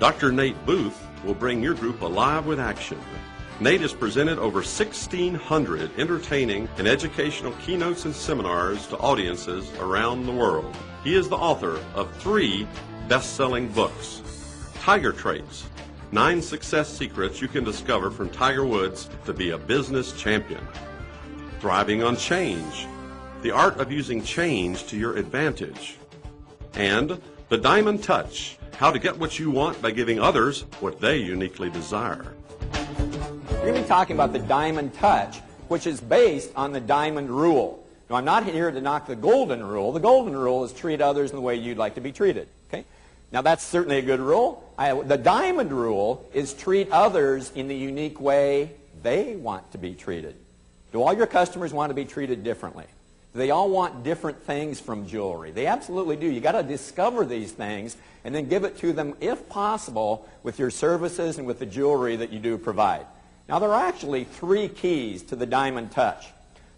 Dr. Nate Booth will bring your group alive with action. Nate has presented over 1,600 entertaining and educational keynotes and seminars to audiences around the world. He is the author of 3 best-selling books: Tiger Traits, 9 success secrets you can discover from Tiger Woods to be a business champion; Thriving on Change, the art of using change to your advantage; and The Diamond Touch, how to get what you want by giving others what they uniquely desire. We're going to be talking about the Diamond Touch, which is based on the Diamond Rule. Now, I'm not here to knock the Golden Rule. The Golden Rule is treat others in the way you'd like to be treated. Okay? Now, that's certainly a good rule. The Diamond Rule is treat others in the unique way they want to be treated. Do all your customers want to be treated differently? Do they all want different things from jewelry? They absolutely do. You've got to discover these things and then give it to them, if possible, with your services and with the jewelry that you do provide. Now, there are actually 3 keys to the Diamond Touch.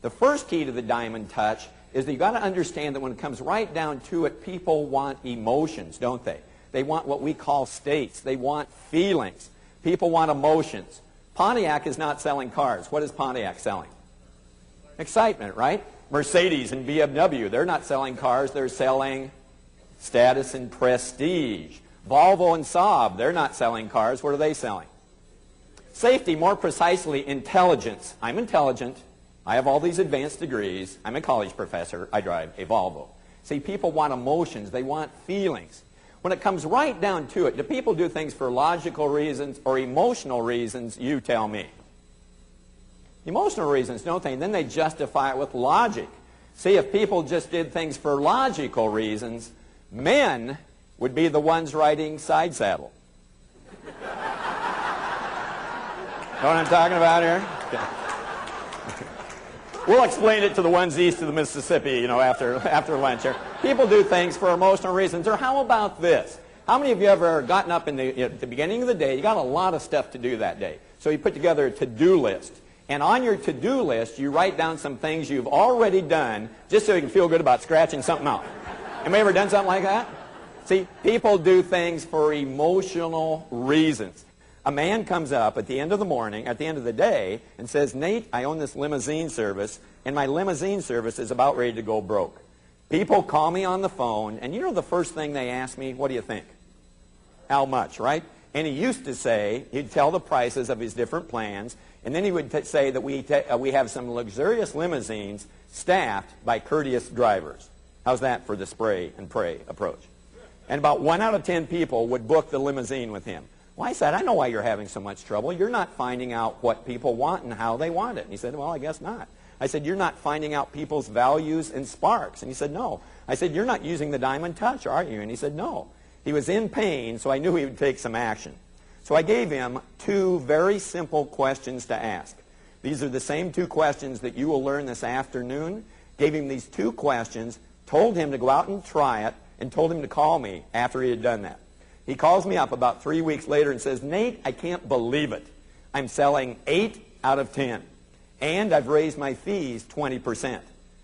The first key to the Diamond Touch is that you've got to understand that when it comes right down to it, people want emotions, don't they? They want what we call states. They want feelings. People want emotions. Pontiac is not selling cars. What is Pontiac selling? Excitement, right? Mercedes and BMW, they're not selling cars. They're selling status and prestige. Volvo and Saab, they're not selling cars. What are they selling? Safety, more precisely, intelligence. I'm intelligent. I have all these advanced degrees. I'm a college professor. I drive a Volvo. See, people want emotions. They want feelings. When it comes right down to it, do people do things for logical reasons or emotional reasons? You tell me. Emotional reasons, don't they? And then they justify it with logic. See, if people just did things for logical reasons, men would be the ones riding side saddle. Know what I'm talking about here? Okay. We'll explain it to the ones east of the Mississippi, after lunch here. People do things for emotional reasons. Or how about this? How many of you ever gotten up at the beginning of the day, you got a lot of stuff to do that day. So you put together a to-do list. And on your to-do list, you write down some things you've already done just so you can feel good about scratching something out. Anybody ever done something like that? See, people do things for emotional reasons. A man comes up at the end of the morning, at the end of the day, and says, Nate, I own this limousine service, and my limousine service is about ready to go broke. People call me on the phone, and you know the first thing they ask me? What do you think? How much, right? And he used to say, he'd tell the prices of his different plans, and then he would say that we have some luxurious limousines staffed by courteous drivers. How's that for the spray and pray approach? And about 1 out of 10 people would book the limousine with him. Well, I said, I know why you're having so much trouble. You're not finding out what people want and how they want it. And he said, well, I guess not. I said, you're not finding out people's values and sparks. And he said, no. I said, you're not using the Diamond Touch, are you? And he said, no. He was in pain, so I knew he would take some action. So I gave him 2 very simple questions to ask. These are the same 2 questions that you will learn this afternoon. Gave him these 2 questions, told him to go out and try it, and told him to call me after he had done that. He calls me up about 3 weeks later and says, Nate, I can't believe it. I'm selling 8 out of 10. And I've raised my fees 20%.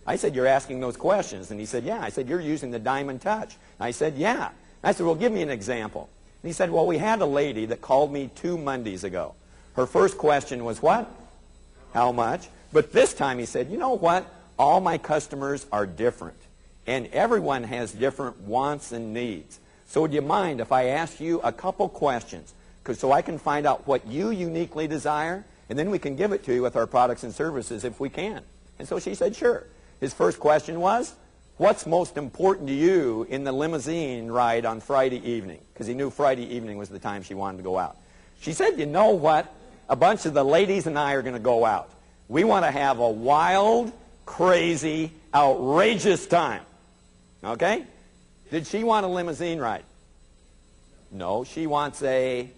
I said, you're asking those questions. And he said, yeah. I said, you're using the Diamond Touch. I said, yeah. I said, well, give me an example. And he said, well, we had a lady that called me 2 Mondays ago. Her first question was what? How much? But this time he said, you know what? All my customers are different. And everyone has different wants and needs. So would you mind if I ask you a couple questions so I can find out what you uniquely desire, and then we can give it to you with our products and services if we can. And so she said, sure. His first question was, what's most important to you in the limousine ride on Friday evening? Because he knew Friday evening was the time she wanted to go out. She said, you know what? A bunch of the ladies and I are going to go out. We want to have a wild, crazy, outrageous time. Okay? Did she want a limousine ride? No, she wants a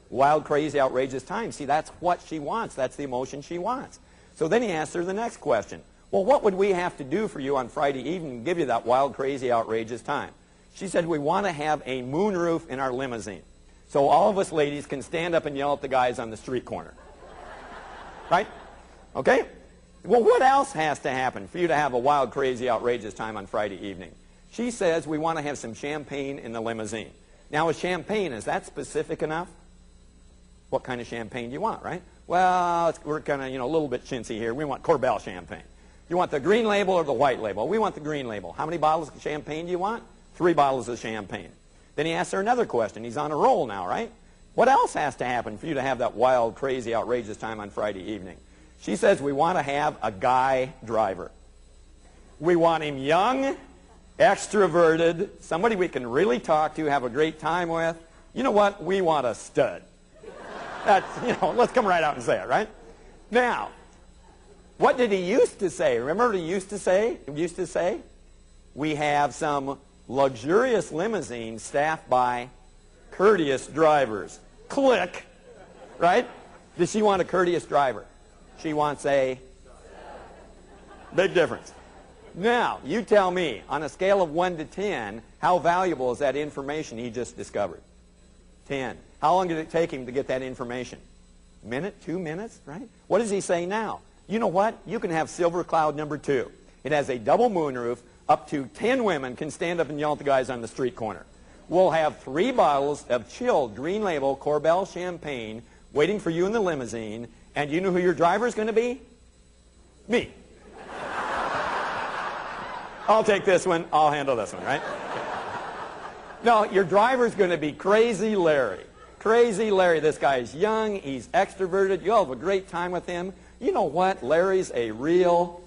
wild, crazy, outrageous time. See, that's what she wants. That's the emotion she wants. So then he asked her the next question. Well, what would we have to do for you on Friday evening to give you that wild, crazy, outrageous time? She said, we want to have a moonroof in our limousine. So all of us ladies can stand up and yell at the guys on the street corner. Right? Okay? Well, what else has to happen for you to have a wild, crazy, outrageous time on Friday evening? She says we want to have some champagne in the limousine. Now, with champagne, is that specific enough? What kind of champagne do you want, right? Well, we're kind of, a little bit chintzy here. We want Corbel champagne. You want the green label or the white label? We want the green label. How many bottles of champagne do you want? 3 bottles of champagne. Then he asks her another question. He's on a roll now, right? What else has to happen for you to have that wild, crazy, outrageous time on Friday evening? She says we want to have a guy driver. We want him young, extroverted, somebody we can really talk to, have a great time with. You know what? We want a stud. That's, let's come right out and say it, right? Now, what did he used to say? Remember what he used to say? He used to say, we have some luxurious limousines staffed by courteous drivers. Click, right? Does she want a courteous driver? She wants a big difference. Now, you tell me, on a scale of 1 to 10, how valuable is that information he just discovered? 10. How long did it take him to get that information? A minute, 2 minutes, right? What does he say now? You know what? You can have Silver Cloud number 2. It has a double moonroof. Up to 10 women can stand up and yell at the guys on the street corner. We'll have 3 bottles of chilled green label Corbel champagne waiting for you in the limousine. And you know who your driver is going to be? Me. I'll take this one. I'll handle this one, right? No, your driver's going to be Crazy Larry. Crazy Larry. This guy's young. He's extroverted. You'll have a great time with him. You know what? Larry's a real...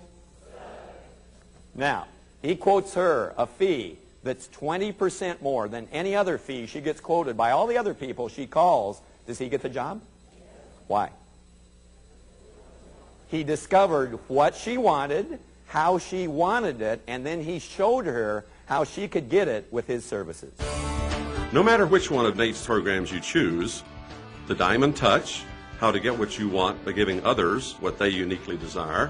Now, he quotes her a fee that's 20% more than any other fee she gets quoted by all the other people she calls. Does he get the job? Why? He discovered what she wanted, how she wanted it, and then he showed her how she could get it with his services. No matter which one of Nate's programs you choose, the Diamond Touch, how to get what you want by giving others what they uniquely desire,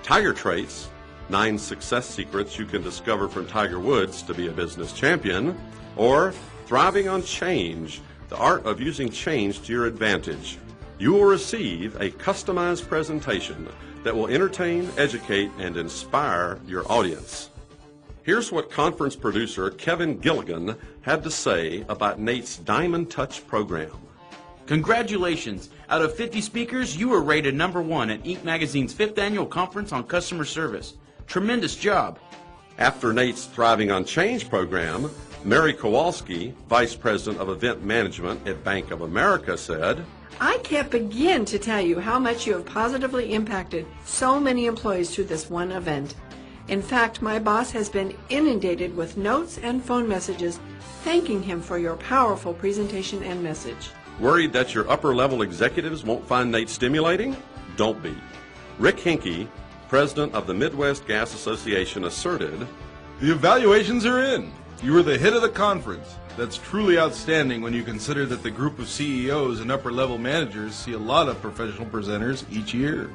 Tiger Traits, 9 success secrets you can discover from Tiger Woods to be a business champion, or Thriving on Change, the art of using change to your advantage. You will receive a customized presentation that will entertain, educate, and inspire your audience. Here's what conference producer Kevin Gilligan had to say about Nate's Diamond Touch program. Congratulations! Out of 50 speakers, you were rated #1 at Inc. Magazine's 5th Annual Conference on Customer Service. Tremendous job! After Nate's Thriving on Change program, Mary Kowalski, Vice President of Event Management at Bank of America, said, I can't begin to tell you how much you have positively impacted so many employees through this one event. In fact, my boss has been inundated with notes and phone messages thanking him for your powerful presentation and message. Worried that your upper-level executives won't find Nate stimulating? Don't be. Rick Hinkey, president of the Midwest Gas Association, asserted, The evaluations are in. You were the hit of the conference. That's truly outstanding when you consider that the group of CEOs and upper-level managers see a lot of professional presenters each year.